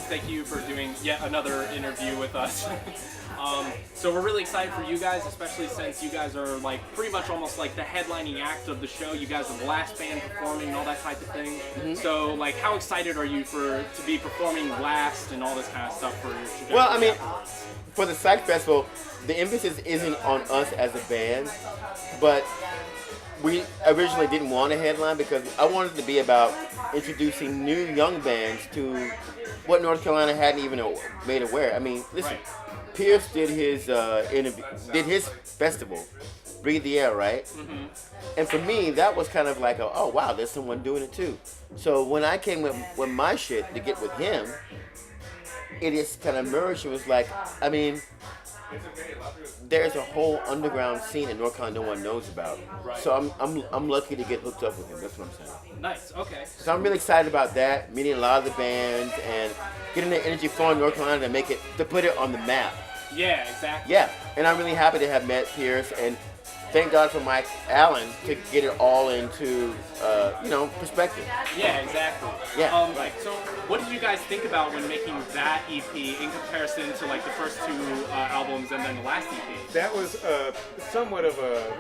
Thank you for doing yet another interview with us. So we're really excited for you guys, especially since you guys are like pretty much almost like the headlining act of the show. You guys are the last band performing and all that type of thing. Mm-hmm. So like, how excited are you to be performing last and all this kind of stuff for your trajectory? Well, I mean, for the Psych Festival, the emphasis isn't on us as a band, but we originally didn't want a headline because I wanted it to be about introducing new young bands to what North Carolina hadn't even made aware. I mean, listen, right. Pierce did his his festival, Breathe the Air, right? Mm-hmm. And for me, that was kind of like, oh wow, there's someone doing it too. So when I came with my shit to get with him, it just kind of merged. It was like, I mean, there's a whole underground scene in North Carolina no one knows about. Right. So I'm lucky to get hooked up with him. That's what I'm saying. Nice. Okay. So I'm really excited about that, meeting a lot of the bands and getting the energy flowing in North Carolina to put it on the map. Yeah, exactly. Yeah, and I'm really happy to have met Pierce, and thank God for Mike Allen to get it all into perspective. Yeah, exactly. Yeah. Right. So, what did you guys think about when making that EP in comparison to like the first two albums and then the last EP? That was somewhat of a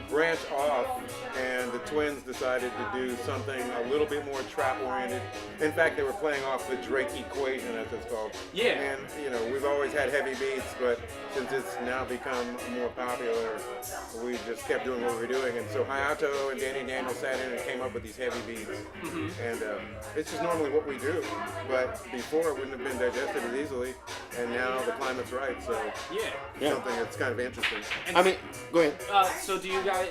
branch off, and the Twins decided to do something a little bit more trap-oriented. In fact, they were playing off the Drake equation, as it's called. Yeah. And, we've always had heavy beats, but since it's now become more popular, we just kept doing what we were doing. And so Hayato and Danny Daniels sat in and came up with these heavy beats. Mm-hmm. And it's just normally what we do. But before, it wouldn't have been digested as easily. And now the climate's right, so something that's kind of interesting. And go ahead.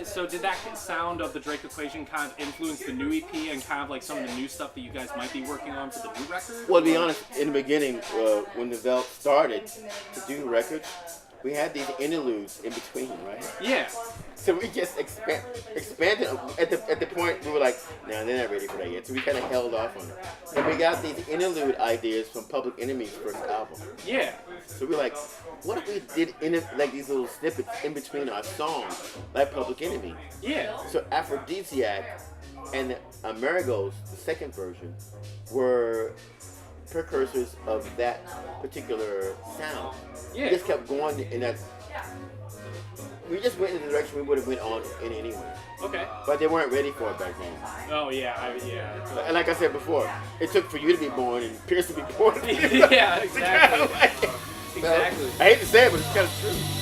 So did that sound of the Drake equation kind of influence the new EP and kind of like some of the new stuff that you guys might be working on for the new record? Well, to be honest, in the beginning, when the Veldt started to do records, we had these interludes in between, right? Yeah. So we just expanded. At the point, we were like, no, they're not ready for that yet. So we kind of held off on it. And we got these interlude ideas from Public Enemy's first album. Yeah. So we're like, what if we did like these little snippets in between our songs, like Public Enemy? Yeah. So Aphrodisiac and Marigolds, the second version, were precursors of that particular sound. Yeah. We just kept going in that. We just went in the direction we would have went on in anyway. Okay. But they weren't ready for it back then. Oh yeah, And like I said before, it took for you to be born and Pierce to be born. Yeah, exactly. Exactly. I hate to say it, but it's kind of true.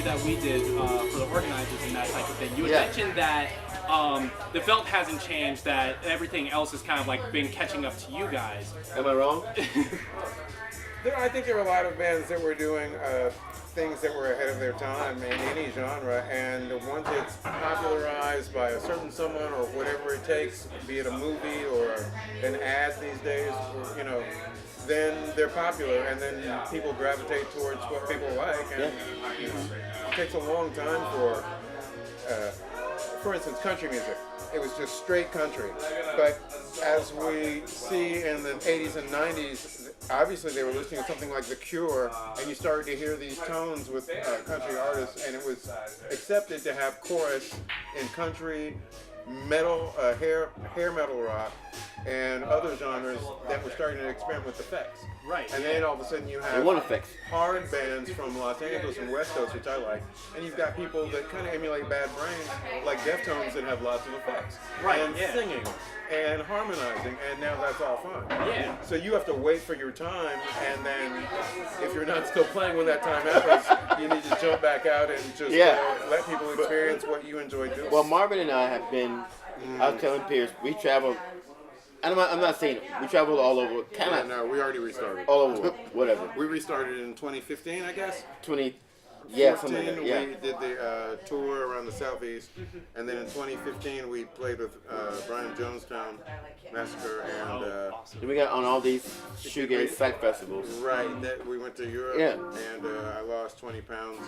That we did for the organizers and that type of thing, you had mentioned that the Veldt hasn't changed, that everything else has kind of like been catching up to you guys. Am I wrong? I think there were a lot of bands that were doing things that were ahead of their time in any genre, and once it's popularized by a certain someone or whatever it takes, be it a movie or an ad these days, or, then they're popular, and then people gravitate towards what people like, and it takes a long time for instance, country music. It was just straight country, but as we see in the 80s and 90s, obviously they were listening to something like The Cure, and you started to hear these tones with country artists, and it was accepted to have chorus in country, metal, hair metal rock, and other genres that were starting to experiment with effects. Right. And then all of a sudden you have hard bands from Los Angeles and West Coast, which I like, and you've got people that kind of emulate Bad Brains, like Deftones, that have lots of effects. Right. And singing and harmonizing, and now that's all fun. Yeah. So you have to wait for your time, and then if you're not still playing when that time happens, you need to jump back out and just let people experience what you enjoy doing. Well, Marvin and I have been I was telling Pierce, we traveled. I'm not saying it. We traveled all over, kind Yeah, of no, we already restarted. all over, whatever. We restarted in 2015, I guess. 20, yeah, something like 14, that. Yeah. we did the tour around the southeast, and then in 2015 we played with Brian Jonestown Massacre, and Then we got on all these shoegaze psych festivals. right, that we went to Europe, Yeah. and I lost 20 pounds,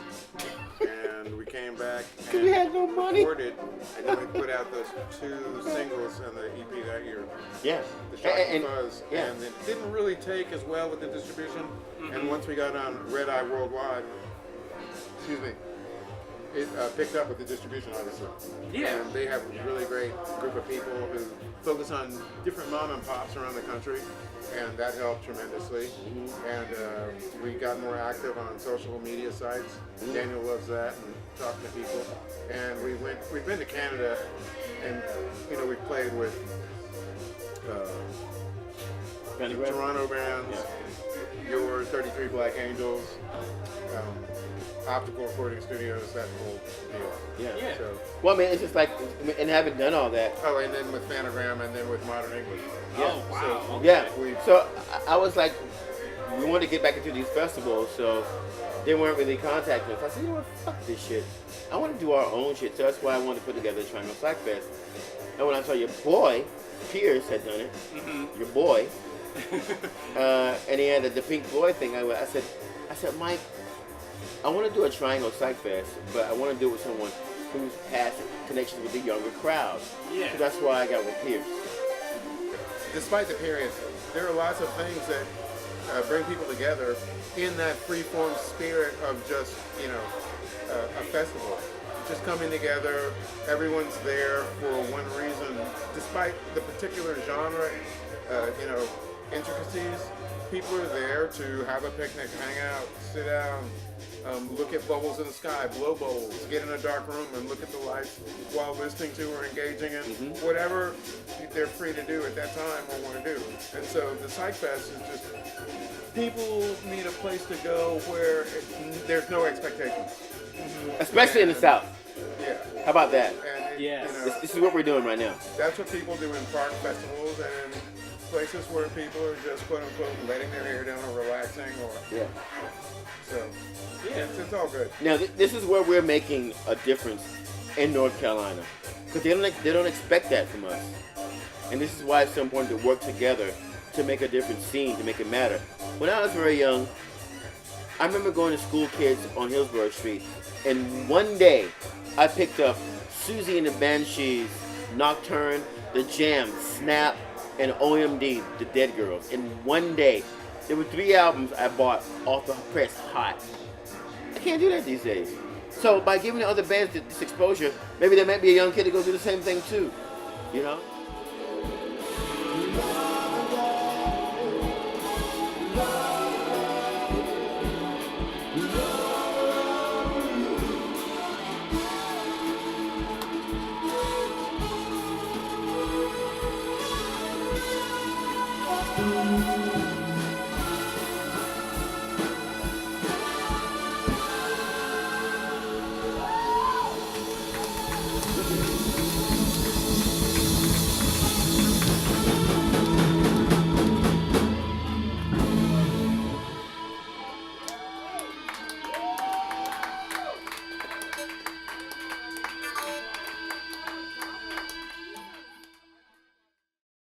and we came back Cause we had no money. recorded, and then we put out those 2 singles on the EP that year. Yeah. The Shock and And- Fuzz, yeah. and it didn't really take as well with the distribution. And once we got on Red Eye Worldwide, excuse me, it picked up with the distribution, obviously. Yeah. And they have a really great group of people who focus on different mom and pops around the country, and that helped tremendously. And we got more active on social media sites. Daniel loves that and talking to people. And we've been to Canada, and we played with Pentagram? Toronto bands, your 33 Black Angels, Optical Recording Studios, that whole deal. Yeah. Yeah. So, Well, I mean, it's just like, and having done all that, and then with Phanogram, and then with Modern English. Oh, wow. So, Okay. yeah. We- So I was like, we wanted to get back into these festivals, so they weren't really contacting us. I said, you know what, fuck this shit. I want to do our own shit, so that's why I wanted to put together the Triangle Psych Fest. And when I saw your boy, Pierce, had done it, your boy, and he had the Pink Floyd thing, I said, Mike, I want to do a Triangle Psych Fest, but I want to do it with someone who's has connections with the younger crowd. Yeah. So that's why I got with Pierce. Despite the period, there are lots of things that bring people together in that free-form spirit of just, a festival. Just coming together, everyone's there for one reason. Despite the particular genre, intricacies, people are there to have a picnic, hang out, sit down, look at bubbles in the sky, blow bubbles, get in a dark room and look at the lights while listening to or engaging in whatever they're free to do at that time or want to do. And so the Psych Fest is just people need a place to go where there's no expectations. Especially in the South. Yeah. How about that? And Yes. This is what we're doing right now. that's what people do in park festivals and places where people are just quote unquote letting their hair down or relaxing or Yeah. so. Yeah, it's all good. Now this is where we're making a difference in North Carolina, because they don't expect that from us, and this is why it's so important to work together to make a different scene, to make it matter. When I was very young, I remember going to school kids on Hillsborough Street, and one day I picked up Susie and the Banshees, Nocturne, The Jam, Snap, and OMD, The Dead Girls. In one day, there were 3 albums I bought off the press hot. I can't do that these days. So by giving the other bands this exposure, maybe there might be a young kid to go do the same thing too. You know?